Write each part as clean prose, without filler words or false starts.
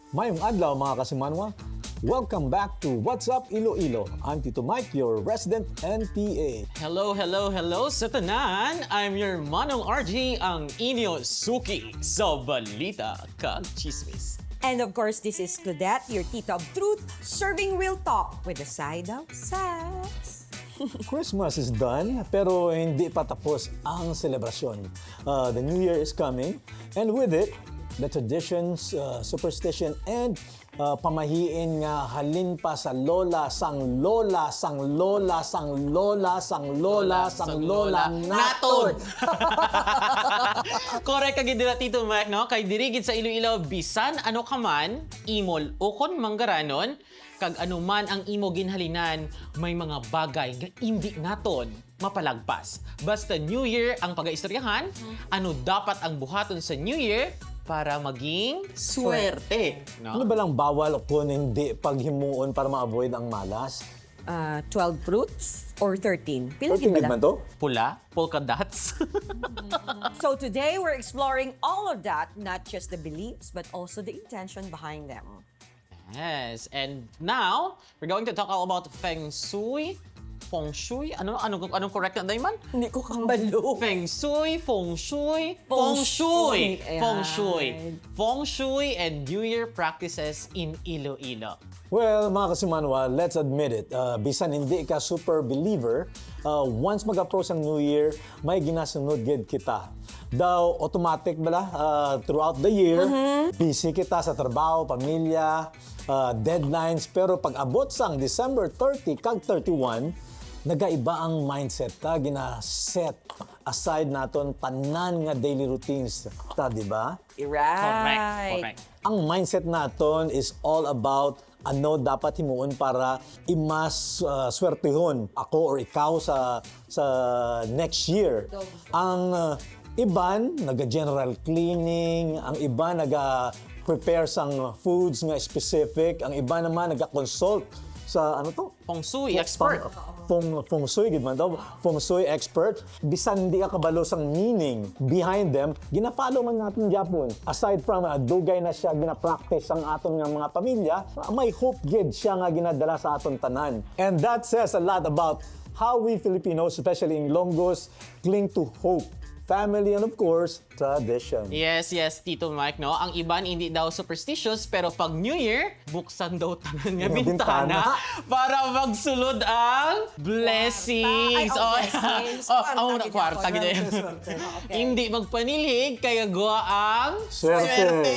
Mayong adlaw mga kasimanwa. Welcome back to What's Up Iloilo. I'm Tito Mike, your resident NPA. Hello, hello, hello sa tanan! I'm your Manong RG, ang inyo suki sa balita kag chismis. And of course, this is Claudette, your tita of truth, serving real talk with a side of sass. Christmas is done, pero hindi pa tapos ang selebrasyon. The New Year is coming, and with it, the traditions, superstition, and pamahiin nga halin pa sa lola, sang lola, sang lola, sang lola, sang lola, sang lola, naton. Correct kag dira Tito Mike, no? Kay dirigid sa Iloilo bisan ano ka man, imol ukon manggaranon, kag ano man ang imo ginhalinan, may mga bagay nga hindi naton mapalagpas. Basta New Year ang pag-aistoryahan, ano dapat ang buhaton sa New Year para maging swerte. Ano ba lang bawal o kung hindi paghimuon para ma-avoid ang malas? 12 fruits or 13? Pila Okay, gid ba man lang? to? Pula, polka dots. So today, we're exploring all of that, not just the beliefs, but also the intention behind them. Yes, and now we're going to talk all about feng shui. Feng shui? Anong correct na dayman? Hindi ko kambalo. Feng shui, feng shui, Feng feng shui, shui. feng shui, Ayan. feng shui, and New Year practices in Iloilo. Well, mga kasimanwa, let's admit it. Bisan hindi ka super believer, once mag-approach ang New Year, may ginasunod gid kita. Daw, automatic bala, throughout the year, busy kita sa trabaho, pamilya, deadlines. Pero pag abot sang December 30 kag 31, nagaiba ang mindset ta, gina-set aside naton tanan nga daily routines ta, di ba? Right. Correct. Ang mindset naton is all about ano dapat himuon para imas swertehon ako or ikaw sa next year. Ang iban naga-general cleaning, ang iba naga-prepare sang foods nga specific, ang iba naman naga-consult sa ano to? Feng shui expert. Feng shui, gid man daw. Feng shui expert. Bisan hindi ka kabalo sang meaning behind them, gina-follow man natin Japon. Aside from dugay na siya gina-practice ang aton nga mga pamilya, may hope gid siya nga ginadala sa aton tanan. And that says a lot about how we Filipinos, especially in Ilonggos, cling to hope, family, and of course, tradition. Yes, Tito Mike, no? Ang iban hindi daw superstitious, pero pag New Year, buksan daw tanan nga Mga bintana bintana. para magsulod ang blessings. Blessings. Ang kwarta, gid. Hindi magpanilig, kaya gawa ang Swerte.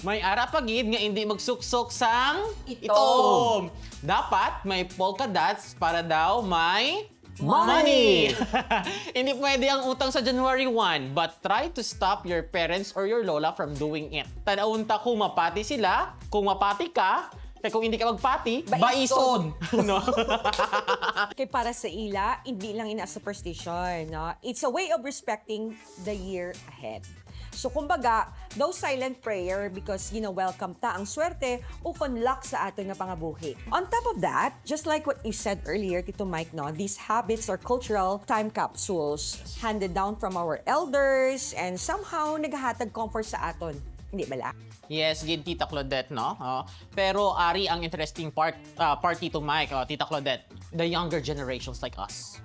May ara pa gid nga hindi magsuksok sang Itom. itom. Dapat may polka dots para daw may Money! Hindi pwede ang utang sa January 1, but try to stop your parents or your lola from doing it. Tanawon ta kung mapati sila, kung mapati ka, kaya kung hindi ka magpati, baison. No? Kay para sa ila, hindi lang ina superstition, no? It's a way of respecting the year ahead. So kumbaga, those silent prayer because welcome ta ang swerte o luck sa aton nga pangabuhi. On top of that, just like what you said earlier, Tito Mike, no, these habits are cultural time capsules handed down from our elders and somehow naghahatag comfort sa aton. Hindi bala? Yes, gid Tita Claudette, no? Pero ari ang interesting part Tito Mike, Tita Claudette, the younger generations like us.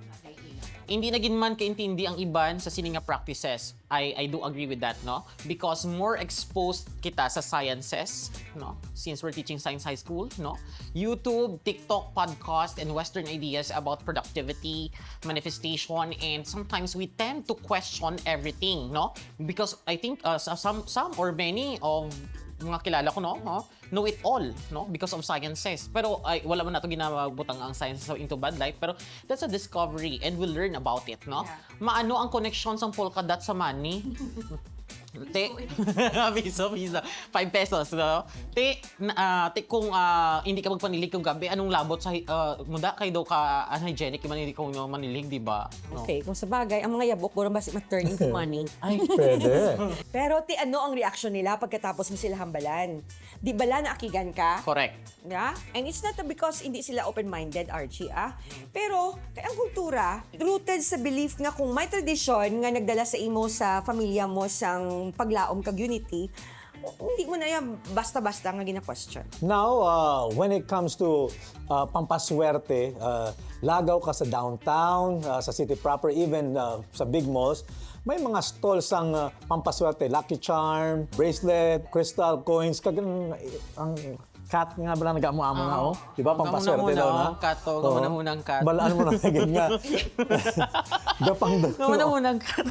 Hindi na man kaintindi ang iban sa sininga practices. I do agree with that, no? Because more exposed kita sa sciences, no? Since we're teaching science high school, no? YouTube, TikTok, podcast, and Western ideas about productivity, manifestation, and sometimes we tend to question everything, no? Because I think some or many of mga kilala ko, no? Know it all, no? Because of sciences. Pero wala man nato ginabutang ang sciences into bad life. Pero that's a discovery and we'll learn about it, no? Yeah. Maano ang connection sa polka dot sa money? Te, piso. 5 pesos, no? Te, kung hindi ka magpanilig kung gabi, anong labot sa muda kay daw ka unhygienic man hindi ko manilig, di ba? No? Okay, kung sa bagay, ang mga yabok, puro basi ma-turn into money. Ay, pwede. Pero ano ang reaction nila pagkatapos mo sila hambalan? Di bala na akigan ka? Correct. Yeah? And it's not because hindi sila open-minded, Archie, Pero, kaya ang kultura, rooted sa belief nga kung may tradisyon nga nagdala sa imo sa pamilya mo sang paglaum kag unity, hindi mo na yan basta-basta nga gina-question. Now, when it comes to pampaswerte, lagaw ka sa downtown, sa city proper, even sa big malls, may mga stalls ang pampaswerte, lucky charm, bracelet, crystal coins, ang cat nga ba na nag-amo-amo nga, oh? Di ba, pampaswerte daw na? Kat, gamunang kat. Balaan mo na naging nga. Gapang Gamunang kat.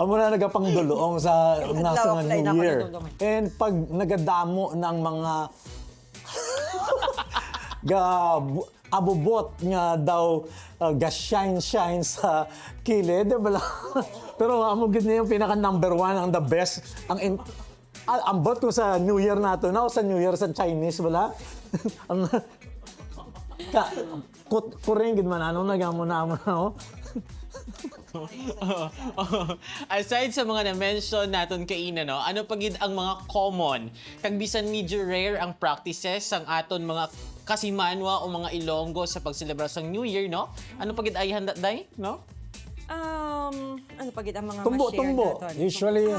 Amo na nagapang duluong sa nasa nga Apply na New ako Year. dito, naman. And pag nagadamo ng mga abubot nga daw ga-shine sa kilid, di ba? Pero amo gid na yung pinaka number one, ang the best, ang bot ko sa New Year nato na o sa New Year sa Chinese, wala? Ang kuring gid man ano nagamo na oh. Aside sa mga na-mention naton kaina, no, ano pagid ang mga common kag bisan medyo rare ang practices ang aton mga kasimanwa o mga Ilonggo sa pagselebrar sa New Year, no? Ano pagid ay handa day, no? Ano pagit ang mga Tumbo. naton? Usually,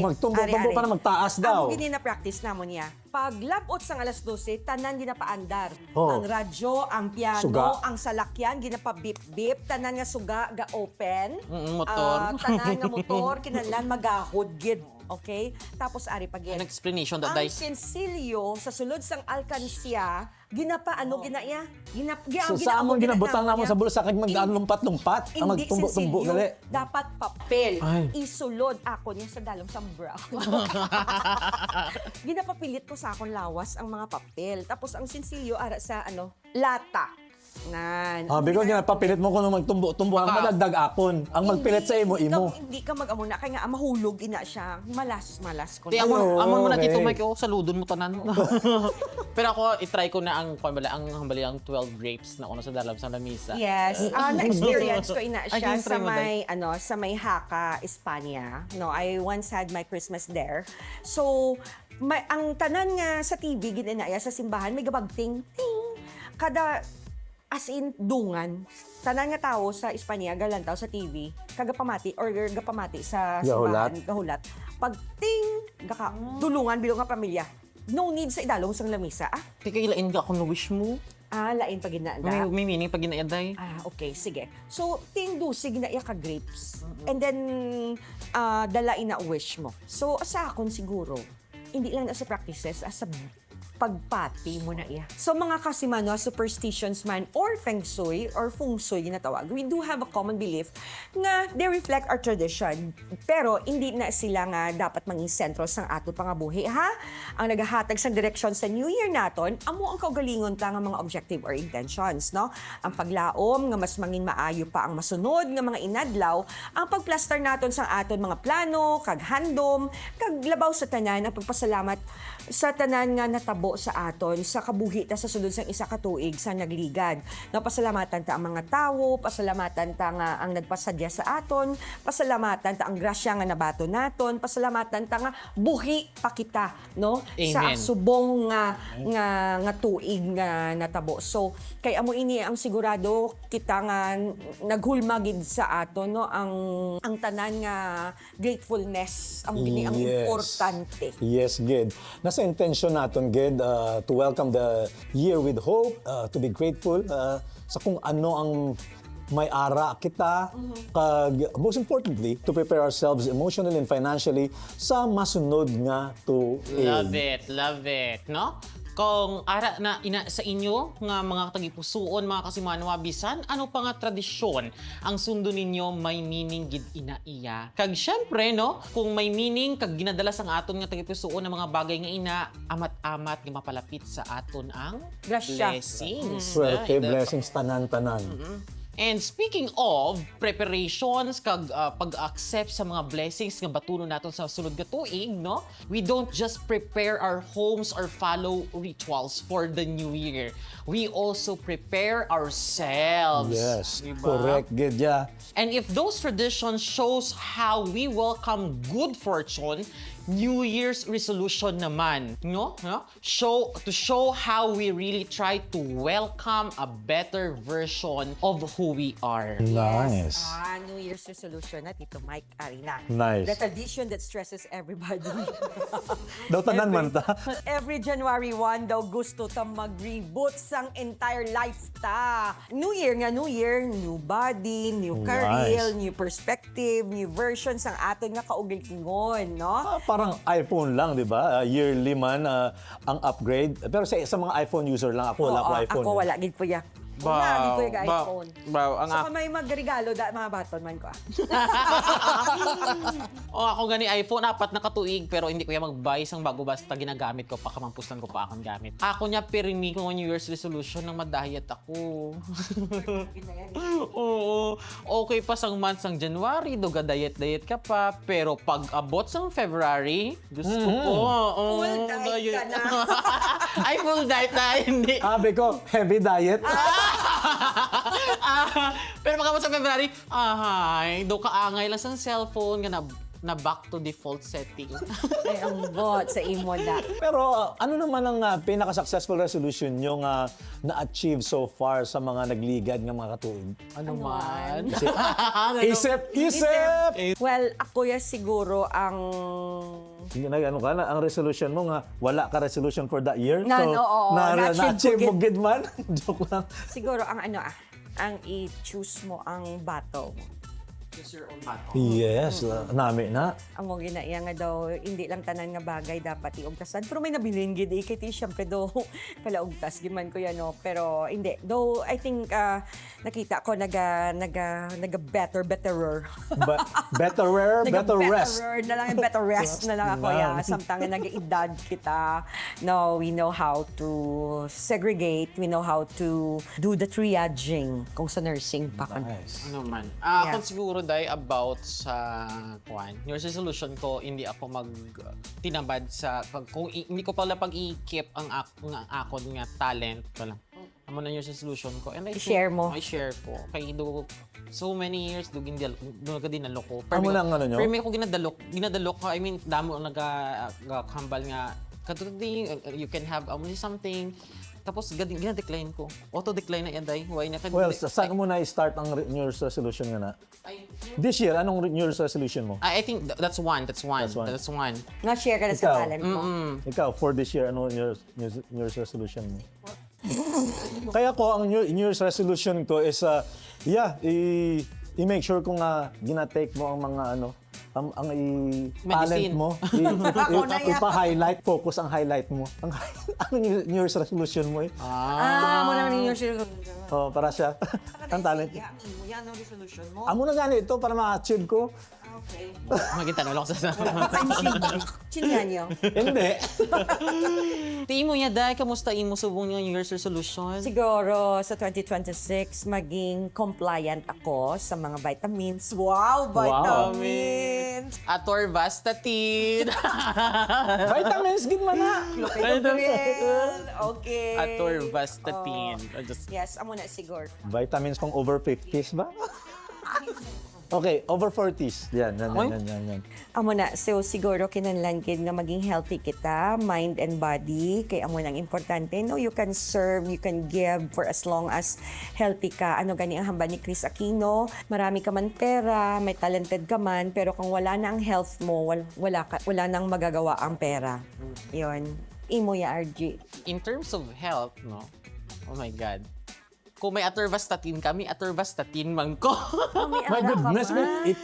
magtumbo para magtaas daw. Ang gini na practice namon niya. Pag labot sang alas 12, tanan ginapaandar. Oh. Ang radyo, ang piano, Suga. ang salakyan, ginapa-bip-bip, tanan nga suga, ga-open. Motor. Tanan nga motor, kinahanglan magahod gid. Okay? Tapos ari pagit. An explanation that Ang day. sensilyo sa sulod sang alkansya, ginapaano ginaya? So sa among ginabutang namo sa bulsa kag mag-lumpat-lumpat, ang Hindi magtumbo-tumbo sensilyo. gali. Dapat papel. Ay. Isulod ako niya sa dalom sa brown. Ginapapilit ko sa akong lawas ang mga papel. Tapos ang sensilyo ara sa lata. Nan. Because ginapapilit mo kung magtumbo-tumbo ang madagdag apon. Ang magpilit sa imo. Hindi ka mag-amuna kaya nga mahulog ina siya. Malas ko. Di na. amon mo na okay. dito Mike, saludon mo tanan. Pero ako i-try ko na ang hambali ang 12 grapes na kuno sa dalam sa lamisa. Yes. Na-experience ko ina Ay, siya yung sa try mo, sa may Haka, Espanya. No, I once had my Christmas there. So, ang tanan nga sa TV ginanaya sa simbahan may gabagting ting. Kada as in dungan. Tanan nga tao sa Espanya galantaw sa TV kagapamati or gapamati sa simbahan gahulat. Pag ting dulungan bilong nga pamilya. No need sa idalong sang lamisa. Tikilain ka kung wish mo. Lain pag ginaanda. May meaning pag ginaaday. Okay, sige. So, tingdusi ginaya ka grapes. And then, dalain na wish mo. So, asa akon siguro, hindi lang na sa practices, sa pagpati mo na iya. So, mga kasimanwa, superstitions man, or feng shui, or feng shui ginatawag, we do have a common belief nga they reflect our tradition. Pero, hindi na sila nga dapat manging sentro sa ato pangabuhi, ha? Ang naghahatag sa direksyon sa New Year naton, amo ang kaugalingon ta nga mga objective or intentions, no? Ang paglaum, nga mas mangin maayo pa ang masunod, nga mga inadlaw, ang pagplaster naton sa aton mga plano, kag handum, kag labaw sa tanan, ang pagpasalamat sa tanan nga natabo sa aton sa kabuhi ta sa sulod sang isa ka tuig sa nagligad. Pasalamatan ta ang mga tawo, pasalamatan ta nga ang nagpasadya sa aton, pasalamatan ta ang grasya nga nabato naton, pasalamatan ta nga buhi pa kita, no? Amen. Sa subong nga tuig nga natabo. So kay amo ini ang sigurado kita nga naghulmagid sa aton, no, ang tanan nga gratefulness ang importante. Yes, good. Nasa intention naton, good, to welcome the year with hope, to be grateful sa kung ano ang may ara kita, kag most importantly, to prepare ourselves emotionally and financially sa masunod nga tuig. Love it, no? Kung ara na ina sa inyo nga mga tagipusoon, mga kasimanwa, bisan ano pa nga tradisyon ang sundo ninyo may meaning gid ina iya. Kag syempre, no, kung may meaning kag ginadala sang aton nga tagipusoon ng mga bagay nga ina amat-amat nga mapalapit sa aton ang Grasya. blessings. Swerte, blessings, tanan-tanan. And speaking of preparations kag pag-accept sa mga blessings nga batuno naton sa sulod nga tuig, no? We don't just prepare our homes or follow rituals for the new year. We also prepare ourselves. Yes, Diba? correct, good, yeah. And if those traditions shows how we welcome good fortune, New Year's resolution naman, no? To show how we really try to welcome a better version of who we are. Nice. New Year's resolution na, Tito Mike, Arina. Nice. The tradition that stresses everybody. Daw tanan man ta. Every January 1 daw gusto ta mag-reboot sang entire life ta. New Year, new body, new career, new perspective, new version sang aton nga kaugalingon, no? Parang iPhone lang, di ba? Yearly man ang upgrade. Pero sa mga iPhone user lang, ako wala ko iPhone. Ako wala, gid po ya. Wala, gid ko yung iPhone. Ang So, kung may magregalo, mga baton man ko. ako gani iPhone, 4 na katuig, pero hindi ko yan mag-buy isang bago basta ginagamit ko pa, kamampustan ko pa akong gamit. Ako niya, pirimi ko New Year's resolution nang ma-diet ako. Oo. Okay pa sang month sang January, doga diet ka pa, pero pag abot sang February, Diyos ko po. Full diet ka na. Ay, full diet na, hindi. Sabi ko, heavy diet. Pero pagkabot sa February, do kaangay lang sa cellphone, nga na back to default setting. Ay, ang bot sa imo na. Pero ano naman ang pinaka-successful resolution nyo nga na-achieve so far sa mga nagligad ng mga katuig? Ano man? Isip! Well, ako ya siguro ang... Ang resolution mo nga, wala ka resolution for that year. Oo, na-achieve mo gid man. Joke lang. Siguro ang ang i-choose mo ang battle. Choose your own battle. Yes, nami na. Ang mo ginaiya nga daw, hindi lang tanan nga bagay dapat iugtasan. Pero may nabilin gid kay syempre do kalaugtas giman ko yan, no. Pero hindi. Though I think nakita ko naga betterer. Better rest. Na lang yung better rest na lang ako ya. Samtang nag-edad kita. No, we know how to segregate. We know how to do the triaging kung sa nursing pa. Nice. Ano man? Ako siguro dahil about sa New Year's resolution ko, hindi ako tinabad sa hindi ko pala pag-i-keep ang akon nga talent pala. Amo na New Year's resolution ko. And I-share mo. I-share ko. Kay so many years do dinalo ko. Amo lang ano nyo? Pero may ko ginadalok ko. I mean, damo nagakambal nga. Katulad you can have something. Tapos gina-decline ko. Auto-decline na yan, day. Why na? Well, saan mo na i-start ang New Year's resolution nga na? This year, anong New Year's resolution mo? I think that's one. That's one. Na-share ka na sa talent mo. Ikaw, for this year, ano New Year's resolution mo? Kaya ko, ang New Year's resolution ko is, i-make sure kung gina-take mo ang mga ang talent mo, ipa-highlight, focus ang highlight mo. Ang New Year's resolution mo Mo na New Year's resolution. Para siya. Ang talent. Yan ang resolution mo. Amo na gani ito para ma-achieve ko. Okay. Maging lang sa Chinyan nyo. Hindi. Tingin mo niya, Day, kamusta mo subong yung New Year's resolution? Siguro sa 2026, maging compliant ako sa mga vitamins. Wow, vitamins! Atorvastatin. Vitamins, gid man na. Okay. Atorvastatin. Yes, amo na siguro. Vitamins pang over 50s ba? Okay, over 40s. Yan. Amo na, so siguro kinahanglan gid nga maging healthy kita, mind and body. Kay amo nang importante, no, you can serve, you can give for as long as healthy ka. Ano gani ang hamba ni Chris Aquino? Marami ka man pera, may talented ka man, pero kung wala na ang health mo, wala nang magagawa ang pera. 'Yon. Imo ya, RG. In terms of health, no? Oh my God. Kung may atorvastatin kami, atorvastatin man ko. My goodness,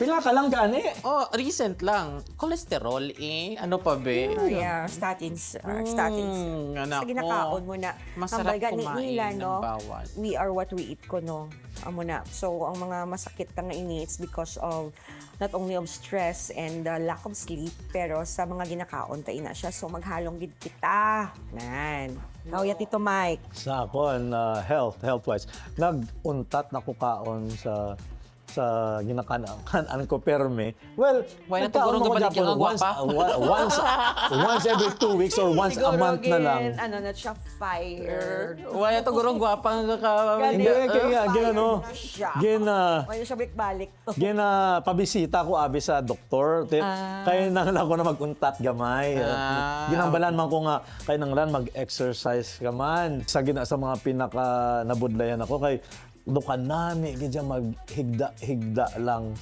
pila ka lang gani. Recent lang. Cholesterol Ano pa be? Yeah, statins. Anak Sa ginakaon mo na. Masarap Kambaga ni kumain nila, ng no? bawal. We are what we eat ko, no? Amo na. So, ang mga masakit ka nga ini, it's because of not only of stress and lack of sleep, pero sa mga ginakaon, tayo na siya. So, maghalong gid kita. Man. Kauya, Tito Mike. Sa akon, health-wise, nag-untat na ko kaon sa sa ginakanaan ko perme. Well, Why na nagkaon siguro ako gabalik Japon yung once, once every 2 weeks or once a month na lang. Ano na siya, fire. Wala to gurong gwapang Hindi, kaya ginano. Fire na siya. Wala siya balik-balik. Pabisita ko abi sa doktor. Kaya nang ako na mag-untat gamay. Ginambalan man ko nga kaya nang mag-exercise ka man. Sa mga pinaka nabudlayan ako kay dukan nami gidya maghigda lang.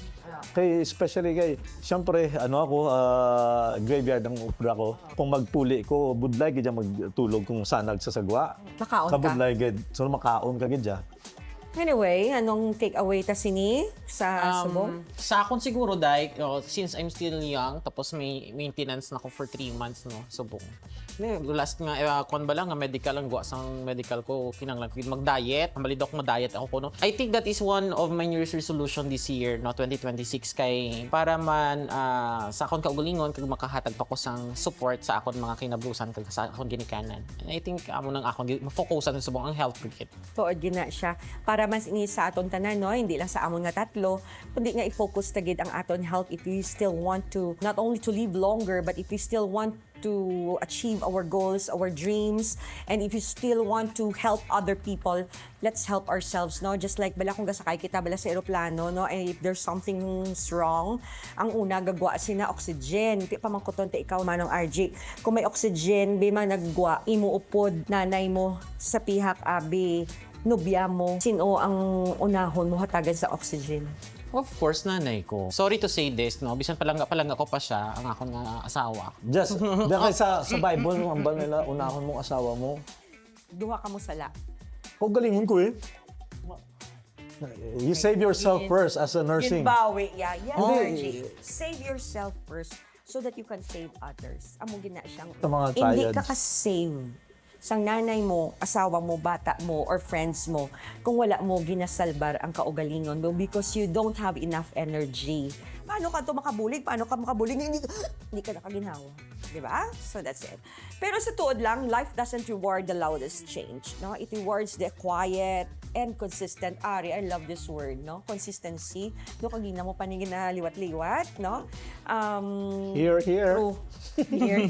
Kay especially kay syempre graveyard ang upra ko. Kung magpuli ko budlay gidya magtulog kung sanag sa sagwa. Makaon ka. Kabudlay gid. So makaon ka gidya. Anyway, anong take away ta sini sa subong? Sa akon siguro dahil since I'm still young tapos may maintenance na ko for 3 months no subong. Last nga kon ba lang nga medical ang guwa sang medical ko kinahanglan ko mag-diet. Malid ako mag-diet ako no. I think that is one of my New Year's resolution this year no 2026 kay para man sa akon kaugalingon kag makahatag pa ko sang support sa akon mga kinablusan kag sa akon ginikanan. And I think amo nang akon ma-focusan sa subong ang health brigade. Tuod gina siya para mas ini sa aton tanan no, hindi lang sa amon nga tatlo, kundi nga i-focus ta gid ang aton health if we still want to not only to live longer but if we still want to achieve our goals, our dreams, and if you still want to help other people, let's help ourselves, no? Just like bala kung gasakay kita bala sa eroplano, no? And if there's something's wrong, ang una gagwa sina oxygen. Di pa man kuton te ikaw manong RJ. Kung may oxygen, di man naggwa, imuupod nanay mo sa pihak abi, nobya mo. Sino ang unahon mo hatagan sa oxygen? Of course, nanay ko. Sorry to say this, no? Bisan palangga ko pa siya, ang akong asawa. Just, dahil sa Bible, ang ba nila, unahon mong asawa mo? Duha ka mo sala. Galingon ko eh. You save yourself first as a nursing. Ginbawi, yeah. Hindi. RJ. Save yourself first so that you can save others. Amo gina siyang Sa mga hindi triads. ka ka-save sang nanay mo, asawa mo, bata mo, or friends mo kung wala mo ginasalbar ang kaugalingon mo because you don't have enough energy. Paano ka to makabulig? Paano ka makabulig? Hindi ka nakaginawa. Diba? So that's it. Pero sa tuod lang, life doesn't reward the loudest change. No? It rewards the quiet and consistent. Ari, I love this word, no? Consistency. No, kagina mo paningin na liwat-liwat, no? Here. True. Here.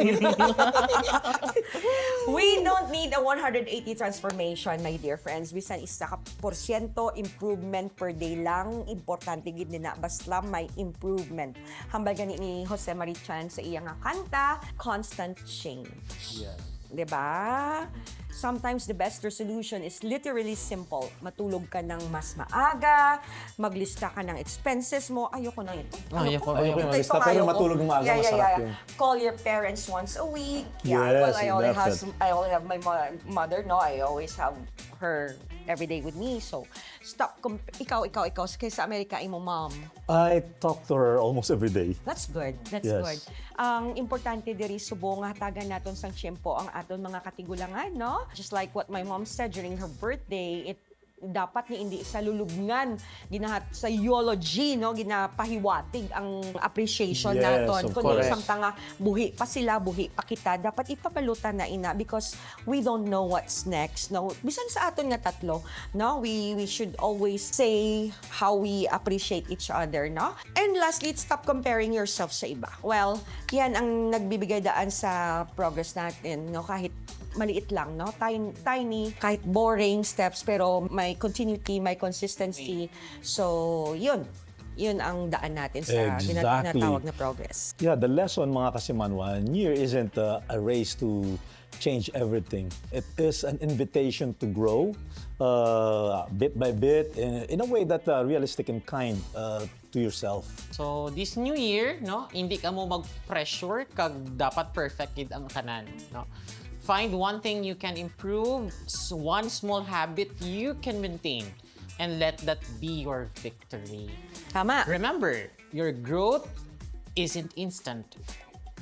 We don't need a 180 transformation, my dear friends. Bisan isa ka porsyento improvement per day lang. Importante gid na basta may improvement. Hambal gani ni Jose Marichan sa iyang nga kanta, constant change. Yeah. Diba? Sometimes the best resolution is literally simple. Matulog ka ng mas maaga, maglista ka ng expenses mo. Ayoko na ito. Ayoko yung lista, pero matulog ng maaga, masarap yun. Call your parents once a week. Yes, Well, I only have my mother, no? I always have her every day with me. So, stop. Ikaw, kaysa Amerika, imo mom. I talk to her almost every day. That's good. That's Yes. good. Ang importante diri subong hatagan naton sang tiyempo ang aton mga katigulangan, no? Just like what my mom said during her birthday, it dapat ni hindi sa lulubngan ginahat sa eulogy, no, ginapahiwatig ang appreciation Yes, naton of kundi course. samtang nga buhi pa sila, buhi pa kita, dapat ipabalutan na ina because we don't know what's next, no. Bisan sa aton nga tatlo, no, we should always say how we appreciate each other, no. And lastly, stop comparing yourself sa iba. Well, yan ang nagbibigay daan sa progress natin, no, kahit maliit lang, no? Tiny, kahit boring steps, pero may continuity, may consistency. So, yun ang daan natin sa Exactly. tinatawag na progress. Yeah, the lesson mga kasimanwa, New Year isn't a race to change everything. It is an invitation to grow bit by bit in a way that realistic and kind to yourself. So, this new year, no, hindi ka mo mag-pressure kag dapat perfect gid ang kanan, no. Find one thing you can improve, one small habit you can maintain, and let that be your victory. Tama. Remember, your growth isn't instant.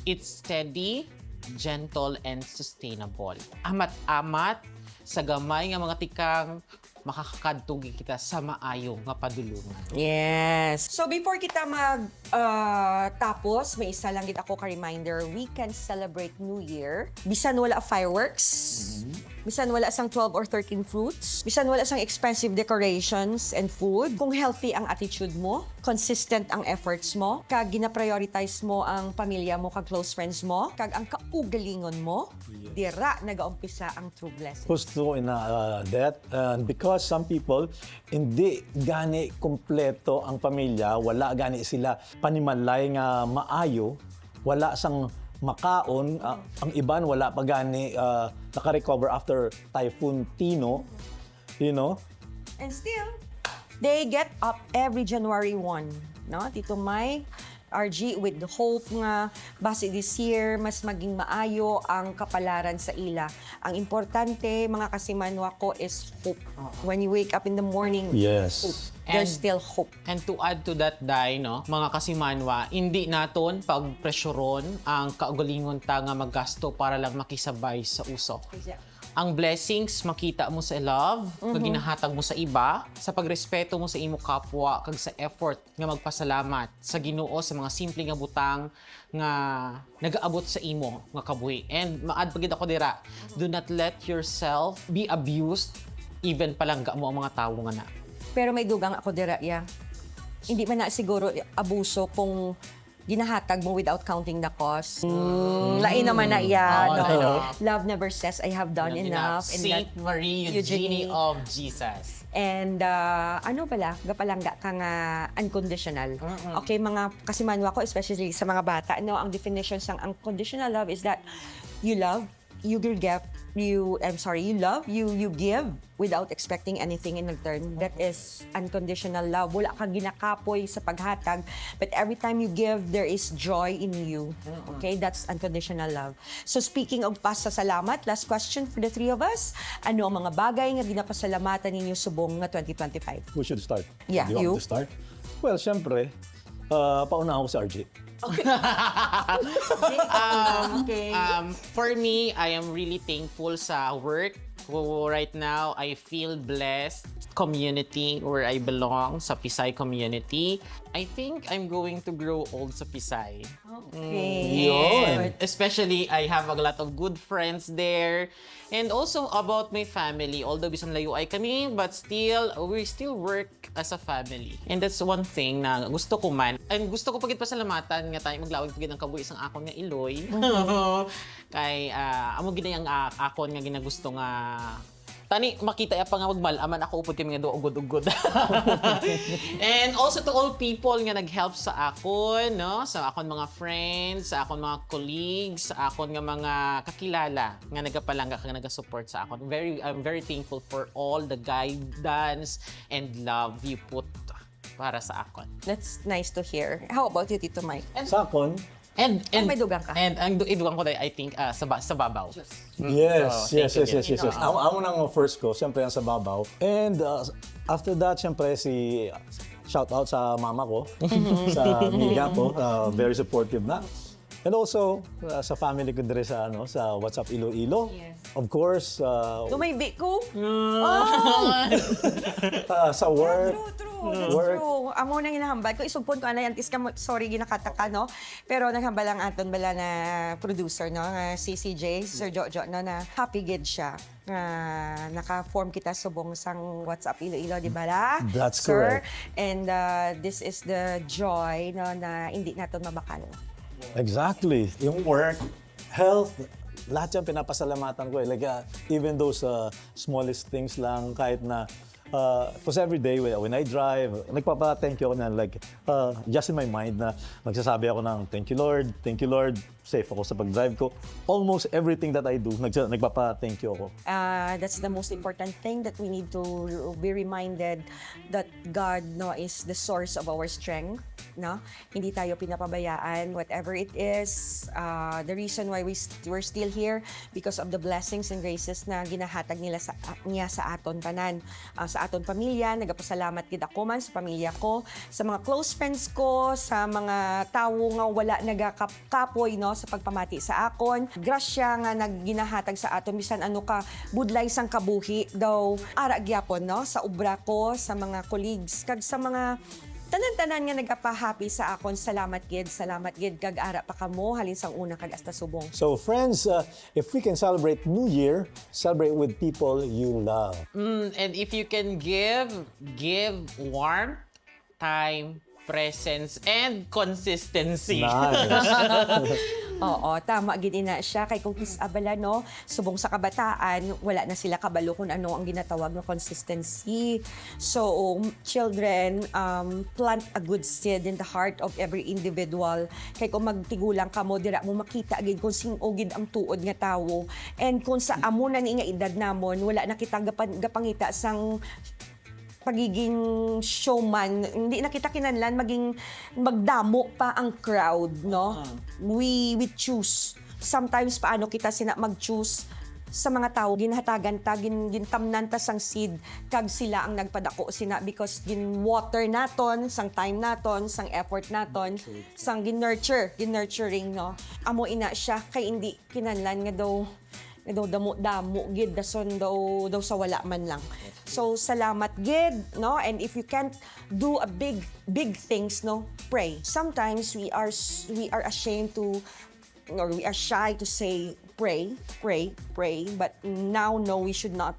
It's steady, gentle, and sustainable. Amat-amat sa gamay nga mga tikang makakakadtog kita sa maayong nga padulungan. Yes. So before kita tapos, may isa lang gid ako ka reminder, we can celebrate New Year. Bisan wala fireworks. Bisan wala sang 12 or 13 fruits. Bisan wala sang expensive decorations and food. Kung healthy ang attitude mo, consistent ang efforts mo, kag gina-prioritize mo ang pamilya mo, kag close friends mo, kag ang kaugalingon mo, dira nagaumpisa ang true blessing. Gusto ko that because some people hindi gani kompleto ang pamilya, wala gani sila panimalay nga maayo, wala sang makaon, ang iban wala pa gani naka-recover after Typhoon Tino, you know. And still, they get up every January 1, no? Tito Mike, RG, with the hope nga base this year mas maging maayo ang kapalaran sa ila. Ang importante, mga kasimanwa ko, is hope. When you wake up in the morning, Yes. hope. There's still hope. And to add to that, Day, no, mga kasimanwa, hindi naton pagpresyoron ang kaugalingon ta nga maggasto para lang makisabay sa usok. Ang blessings makita mo sa love, nga ginahatag mo sa iba, sa pagrespeto mo sa imo kapwa, kag sa effort nga magpasalamat sa Ginoo sa mga simple nga butang nga nagaabot sa imo nga kabuhi. And maad pagid ako dira, do not let yourself be abused even palangga mo ang mga tawo nga na. Pero may dugang ako dira, ya. Hindi man na siguro abuso kung ginahatag mo without counting the cost. Lain naman na iya. No? Love never says, I have done enough. And Saint that- Marie Eugenie of Jesus. And ano pala, gapalangga ka nga unconditional. Okay, mga kasimanwa ko, especially sa mga bata, no, ang definition ng unconditional love is that you love, you give, you love, you give without expecting anything in return. That is unconditional love. Wala kang ginakapoy sa paghatag, but every time you give, there is joy in you. Okay, that's unconditional love. So speaking of pasasalamat, last question for the three of us. Ano ang mga bagay nga ginapasalamatan ninyo subong nga 2025? Who should start? Yeah, Do you want you. me to start? Well, syempre, paunahan ko si RJ. Okay. For me, I am really thankful sa work ko right now. I feel blessed. Community where I belong, sa Pisay community. I think I'm going to grow old sa Pisay. Okay. And especially, I have a lot of good friends there. And also about my family, although bisan layo ay kami, but still, we still work as a family. And that's one thing na gusto ko man. And gusto ko pagit pasalamatan nga tayo maglawag pagit ang kabuhi sang akon nga Iloy. Kay amo gid ang akon nga ginagusto nga tani makita ya pa nga magmalaman ako upod kami nga do ugod-ugod. And also to all people nga nag-help sa akon, no? Sa akon mga friends, sa akon mga colleagues, sa akon nga mga kakilala nga nagapalangga kag naga-support sa akon. I'm very thankful for all the guidance and love you put para sa akon. That's nice to hear. How about you, Tito Mike? Sa akon, And may dugang ka? And ang dugang ko I think sa babaw. yes. Thank you. Amo nang first ko, siyempre ang sa babaw. And after that, siyempre shout out sa mama ko, sa amiga ko, very supportive na. And also sa family ko dire sa Up Iloilo. Yes. Of course, Lumaybi ko? sa work. True. Work. True. Amo nang hinahambal ko. Isugpon ko anay antis ka sorry ginakataka no. Pero naghambal ang aton bala na producer no nga si CJ Sir Jojo no na happy gid siya. Naka-form kita subong sang WhatsApp Iloilo di ba la? That's Sir? correct. And this is the joy no na hindi naton mabakal. Exactly. Yung work, health, lahat yan pinapasalamatan ko. Like, even those smallest things lang, kahit na, because every day when I drive, nagpapa-thank you ako na, like, just in my mind na nagsasabi ako ng, thank you Lord, safe ako sa pag-drive ko. Almost everything that I do, nagpapa-thank you ako. That's the most important thing that we need to be reminded that God no is the source of our strength. No? Hindi tayo pinapabayaan. Whatever it is, the reason why we're still here because of the blessings and graces na ginahatag niya sa aton tanan. Sa aton pamilya, nagapasalamat gid ako man sa pamilya ko, sa mga close friends ko, sa mga tawo nga wala nagakapoy no sa pagpamati sa akon. Grasya nga nagginahatag sa aton bisan ano ka budlay sang kabuhi daw ara gyapon no sa obra ko, sa mga colleagues kag sa mga Tanan-tanan nga nagapa-happy sa akon. Salamat gid kag-ara pa kamo halin sang una kag hasta subong. So friends, if we can celebrate New Year, celebrate with people you love. And if you can give warmth, time, presence, and consistency. Nice. Oo, tama gid ina siya kay kung abala no, subong sa kabataan, wala na sila kabalo kung ano ang ginatawag na consistency. So, children, plant a good seed in the heart of every individual. Kay kung magtigulang ka mo, dira mo makita gid kung sing gid ang tuod nga tawo. And kung sa amo na ni nga edad namon, wala na kita gapangita sang pagiging showman, hindi na kita kinahanglan magdamo pa ang crowd, no? We choose. Sometimes paano kita mag-choose sa mga tao, ginhatagan ta, gintamnan ta sang seed, kag sila ang nagpadako sina because gin-water naton, sang time naton, sang effort naton, sang gin-nurturing, no? Amo ina siya, kay hindi kinahanglan nga daw damo gid dason daw sa wala man lang. So salamat gid, no? And if you can't do a big things, no, pray. Sometimes we are ashamed to, or we are shy to say pray, but now no, we should not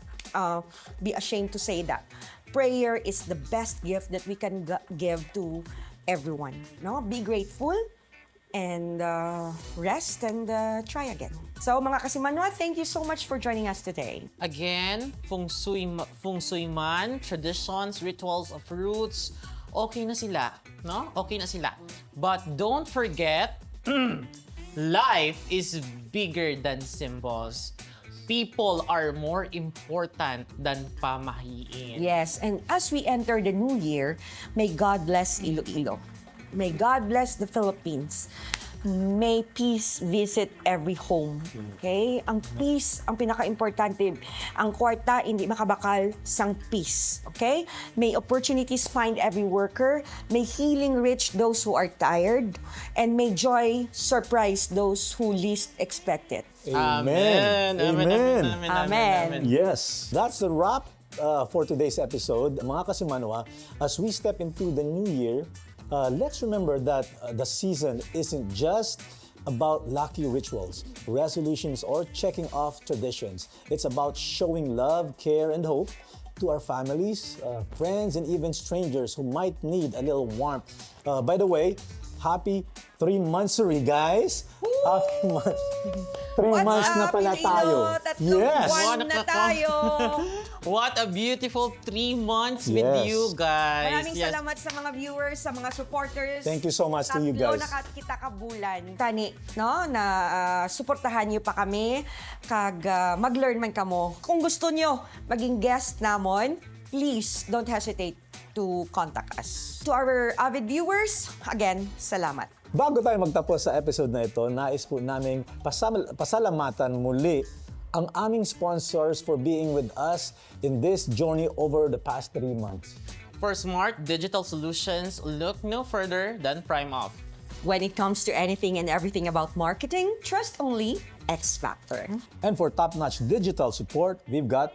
be ashamed to say that. Prayer is the best gift that we can give to everyone, no? Be grateful and rest and try again. So mga kasimanwa, thank you so much for joining us today. Again, feng shui man, traditions, rituals of roots, okay na sila, no? Okay na sila. But don't forget, life is bigger than symbols. People are more important than pamahiin. Yes, and as we enter the new year, may God bless Iloilo. May God bless the Philippines. May peace visit every home. Okay? Ang peace, ang pinaka-importante. Ang kwarta, hindi makabakal sang peace. Okay? May opportunities find every worker. May healing reach those who are tired. And may joy surprise those who least expect it. Amen. Amen. Yes, that's the wrap for today's episode. Mga kasimanwa, as we step into the new year, let's remember that the season isn't just about lucky rituals, resolutions, or checking off traditions. It's about showing love, care, and hope to our families, friends, and even strangers who might need a little warmth. By the way, happy 3-monthsary, guys! Happy 3 months na pala tayo. Yes! Buwan na tayo! What a beautiful 3 months with Yes. you guys. Maraming salamat sa mga viewers, sa mga supporters. Thank you so much to you guys. Tatlo na kita kabulan. Tani, no, na suportahan niyo pa kami, kag mag-learn man kamo. Kung gusto niyo maging guest namon, please don't hesitate to contact us. To our avid viewers, again, salamat. Bago tayo magtapos sa episode na ito, nais po naming pasalamatan muli ang aming sponsors for being with us in this journey over the past 3 months. For smart digital solutions, look no further than PrimeOff. When it comes to anything and everything about marketing, trust only X Factor. And for top-notch digital support, we've got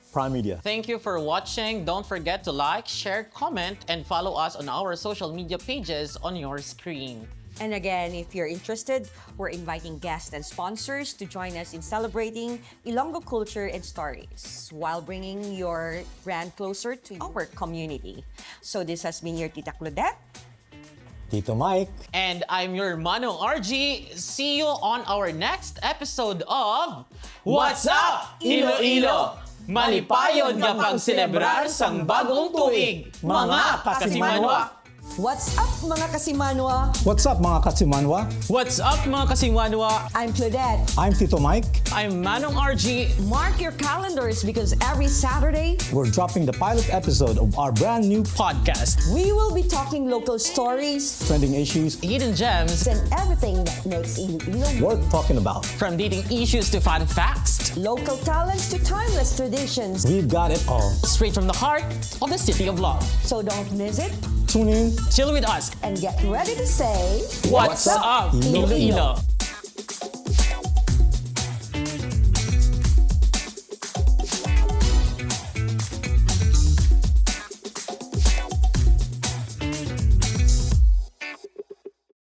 Prime Media. Thank you for watching. Don't forget to like, share, comment, and follow us on our social media pages on your screen. And again, if you're interested, we're inviting guests and sponsors to join us in celebrating Ilonggo culture and stories while bringing your brand closer to our community. So this has been your Tita Claudette. Tito Mike. And I'm your Manong RG. See you on our next episode of What's Up, Iloilo? Malipayon nga pang-celebrar sang bagong tuig, mga kasimanwa. What's up, mga kasimanwa? What's up, mga kasimanwa? What's up, mga kasimanwa? I'm Claudette. I'm Tito Mike. I'm Manong RG. Mark your calendars because every Saturday, We're dropping the pilot episode of our brand new Podcast. we will be talking local stories trending issues Hidden gems. and everything that makes Iloilo worth talking about. From dating issues to fun facts. local talents to timeless traditions. We've got it all. Straight from the heart of the City of Love. So don't miss it Tune in. Chill with us. and get ready to say, What's up, Iloilo?